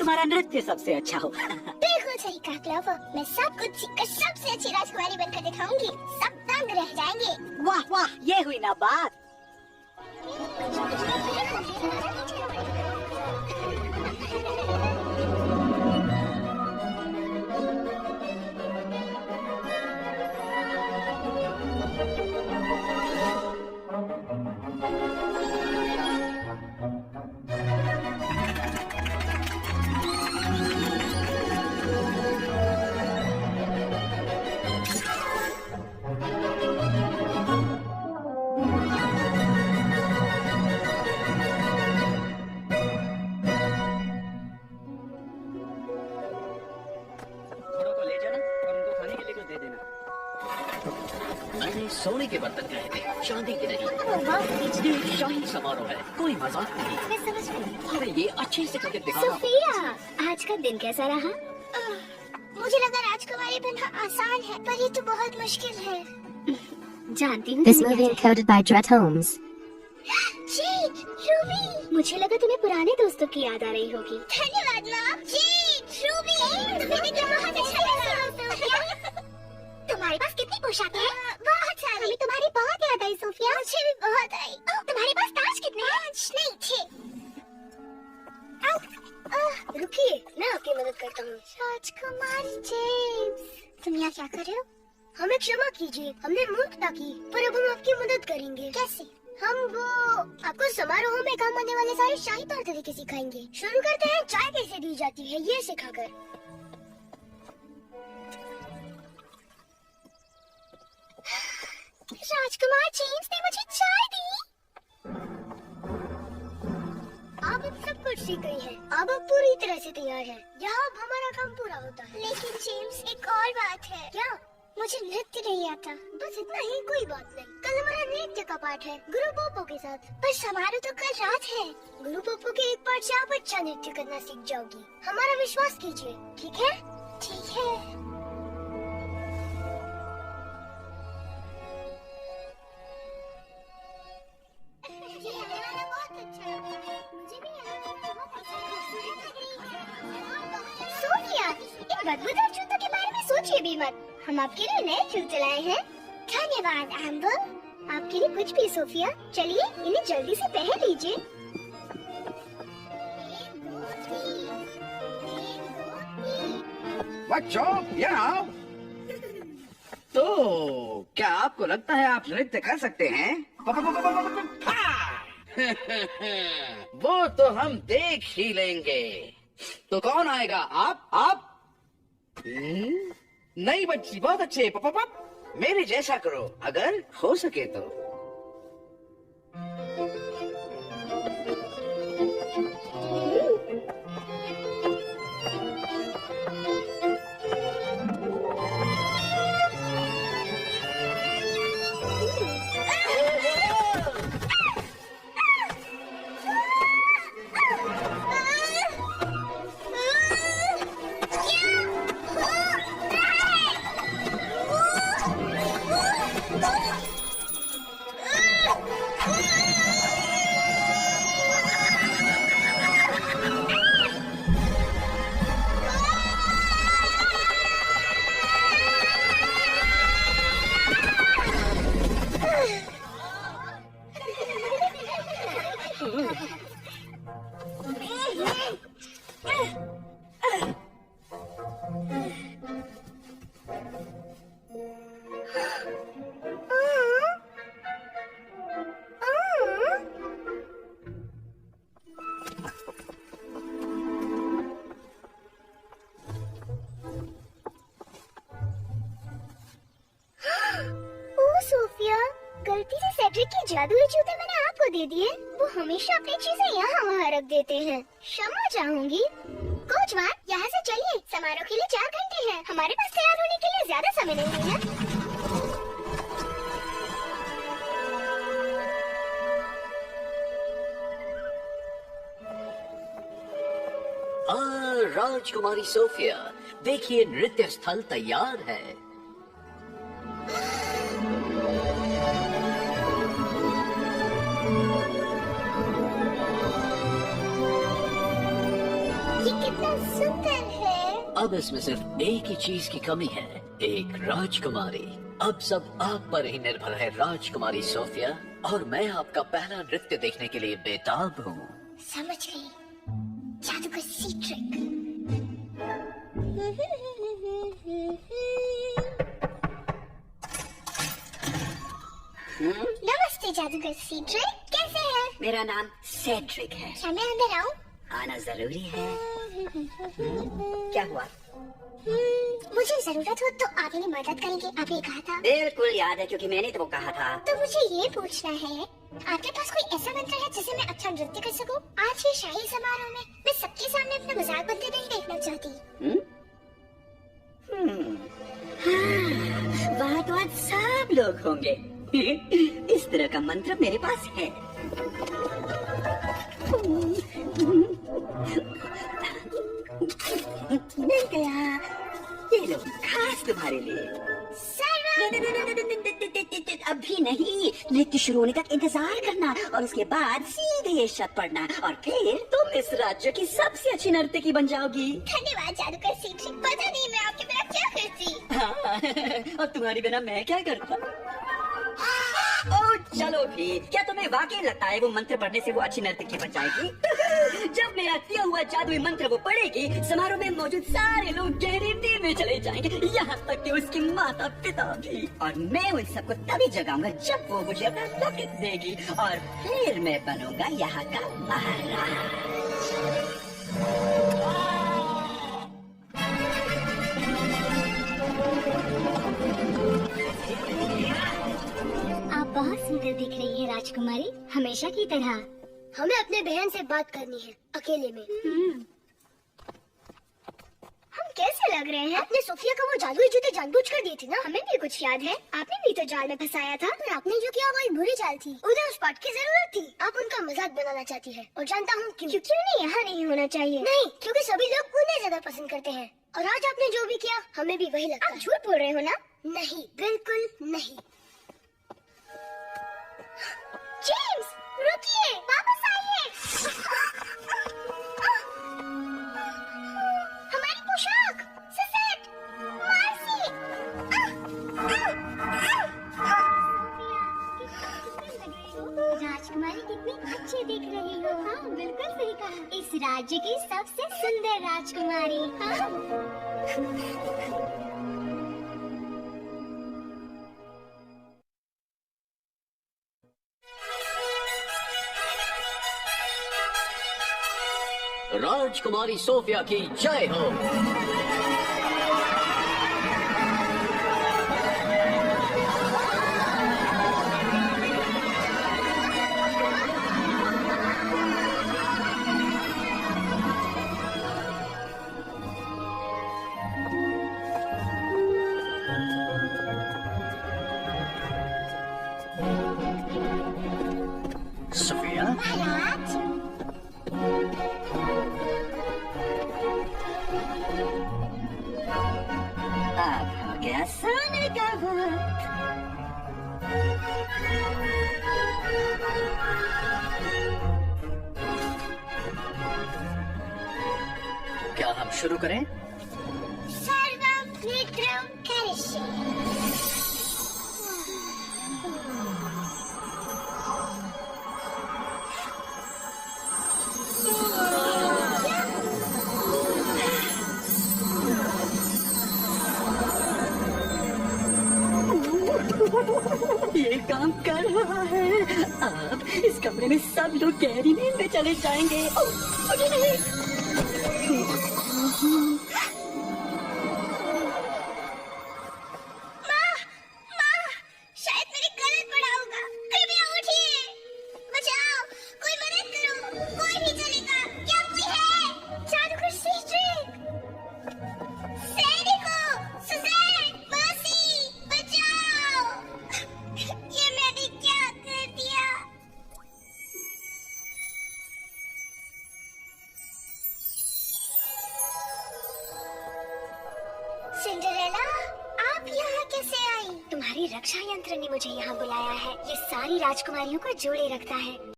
तुम्हारा नृत्य सबसे अच्छा हो। बिल्कुल सही कहा क्लोवर। मैं सब कुछ सीखकर सबसे अच्छी राजकुमारी बनकर दिखाऊंगी। सब दंग रह जाएंगे। वाह वाह, ये हुई ना बात। सोने के बर्तन गए थे, चांदी के नहीं। ये शाही समारोह है, कोई मजाक नहीं। मैं समझ गई। अरे ये अच्छे से करके दिखाना। सोफिया, आज का दिन कैसा रहा? मुझे लगा राजकुमारी बनना आसान है, पर ये तो बहुत मुश्किल है। जानती हूँ। This movie encoded by Dret Holmes. जी, रूबी। मुझे लगा तुम्हें पुराने दोस्तों की याद आ रही होगी। धन्यवाद माँ। जी, रूबी। तुम्हें देखकर बहुत अच्छा लगा। तुम्हारे पास कितनी पोशाकें हैं? बहुत सारी। हमें तुम्हारी बहुत याद आई सोफिया। मुझे भी बहुत आई। तुम्हारे पास ताज कितने हैं? 5 नहीं 6। रुकिए, मैं आपकी मदद करता हूँ। राजकुमार जेम्स, तुम यहाँ क्या कर रहे हो? हमें क्षमा कीजिए, हमने मूर्खता की, पर अब हम आपकी मदद करेंगे। कैसे? हम वो आपको समारोह में काम आने वाले सारे शाही तौर तरीके सिखाएंगे। शुरू करते हैं, चाय कैसे दी जाती है ये सिखाकर। राजकुमार जेम्स ने मुझे चाय दी। अब सब कुछ सीख गई है। अब पूरी तरह से तैयार है। यहाँ अब हमारा काम पूरा होता है। लेकिन जेम्स, एक और बात है। क्या? मुझे नृत्य नहीं आता। बस इतना ही, कोई बात नहीं। कल हमारा नृत्य का पाठ है गुरु पोपो के साथ। पर समारोह तो कल रात है। गुरु पोपो के एक पाठ से आप अच्छा नृत्य करना सीख जाओगी। हमारा विश्वास कीजिए, ठीक है? ठीक है। सोनिया, इन बदबूदार जूतों के बारे में सोचिए भी मत। हम आपके लिए नए जूते लाए हैं। धन्यवाद एम्बर। आपके लिए कुछ भी सोफिया। चलिए, इन्हें जल्दी से पहन लीजिए। बच्चों, यहाँ तो क्या आपको लगता है आप नृत्य कर सकते हैं? वो तो हम देख ही लेंगे। तो कौन आएगा? आप? नहीं बच्ची, बहुत अच्छे। मेरे जैसा करो, अगर हो सके तो। गलती से सेड्रिक के जादुई जूते मैंने आपको दे दिए। वो हमेशा अपनी चीजें यहाँ वहाँ रख देते हैं। क्षमा चाहूंगी। कोचवान, यहाँ से चलिए। समारोह के लिए 4 घंटे हैं। हमारे पास तैयार होने के लिए ज्यादा समय नहीं है ना। राजकुमारी सोफिया, देखिए नृत्य स्थल तैयार है। ये कितना कितना सुंदर है। अब इसमें सिर्फ एक ही चीज की कमी है, एक राजकुमारी। अब सब आप पर ही निर्भर है राजकुमारी सोफिया, और मैं आपका पहला नृत्य देखने के लिए बेताब हूँ। समझ गई, जादू का सी ट्रिक। नमस्ते जादूगर सी ट्रिक, कैसे हैं? मेरा नाम सेड्रिक है। क्या मैं अंदर आऊं? आना जरूरी है। क्या हुआ? मुझे जरूरत हो तो आप मेरी मदद करेंगे, आपने कहा था। बिल्कुल याद है, क्योंकि मैंने तो वो कहा था। तो मुझे ये पूछना है, आपके पास कोई ऐसा मंत्र है जिससे मैं अच्छा नृत्य कर सकूं? आज के शाही समारोह में मैं सबके सामने अपना मजाक बनते नहीं देखना चाहती। वहाँ तो आज सब लोग होंगे। इस तरह का मंत्र मेरे पास है। मिल गया, ये लो, खास तुम्हारे लिए। अभी नहीं, नृत्य शुरू होने तक इंतजार करना और उसके बाद सीधे ये शब्द पढ़ना और फिर तुम इस राज्य की सबसे अच्छी नर्तकी बन जाओगी। धन्यवाद जादूगर सी ट्रिक। पता नहीं मैं आपके बिना क्या करती। हाँ, और तुम्हारे बिना मैं क्या करता? ओह चलो भी, क्या तुम्हें वाकई लगता है वो मंत्र पढ़ने से वो अच्छी नर्तकी बन जाएगी? जब मेरा किया हुआ जादुई मंत्र वो पढ़ेगी, समारोह में मौजूद सारे लोग गहरी नींद में चले जाएंगे, यहाँ तक कि उसके माता पिता भी। और मैं उन सबको तभी जगाऊंगा जब वो मुझे अपना लॉकेट देगी, और फिर मैं बनूंगा यहाँ का महाराज। आप बहुत सुंदर दिख रही है राजकुमारी, हमेशा की तरह। हमें अपने बहन से बात करनी है, अकेले में। हम कैसे लग रहे हैं? आपने सोफिया को वो जादुई जूते जानबूझकर दिए थे ना? हमें भी कुछ याद है। आपने भी तो जाल में फंसाया था। और आपने जो किया वो एक बुरी चाल थी। उन्हें उस पार्ट की जरूरत थी। आप उनका मजाक बनाना चाहती है, और जानता हूँ क्यों। क्यों उन्हें यहाँ नहीं होना चाहिए? नहीं, क्योंकि सभी लोग उन्हें ज्यादा पसंद करते हैं। और आज आपने जो भी किया हमें भी वही लगता है। आप झूठ बोल रहे हो ना? नहीं, बिल्कुल नहीं। जेम्स, रुकिए, वापस आइए। हमारी पोशाक, ससेट, मार्सी। राजकुमारी कितनी अच्छी दिख रही हो। हाँ, बिल्कुल सही कहा। इस राज्य की सबसे सुंदर राजकुमारी। हाँ। राजकुमारी सोफिया की जय हो। सोफिया, महाराज, अब हो गया सोने का वक्त। क्या हम शुरू करें? सर्वं नेत्रं करिष्ये। ये काम कर रहा है। अब इस कमरे में सब लोग गहरी नींद में चले जाएंगे। मुझे नहीं। माँ, शायद मेरे गलत पड़ा होगा। कृपया उठिए, बचाओ, कोई मदद करो, कोई भी चलेगा। क्या कोई है? जादूगर सी ट्रिक, सैनिको, सुज़ैन, मासी, बचाओ। ये मैंने क्या कर दिया? सिंड्रेला, आप यहाँ कैसे आई? तुम्हारी रक्षा यंत्र ने मुझे यहाँ बुलाया है। ये सारी राजकुमारियों को जोड़े रखता है।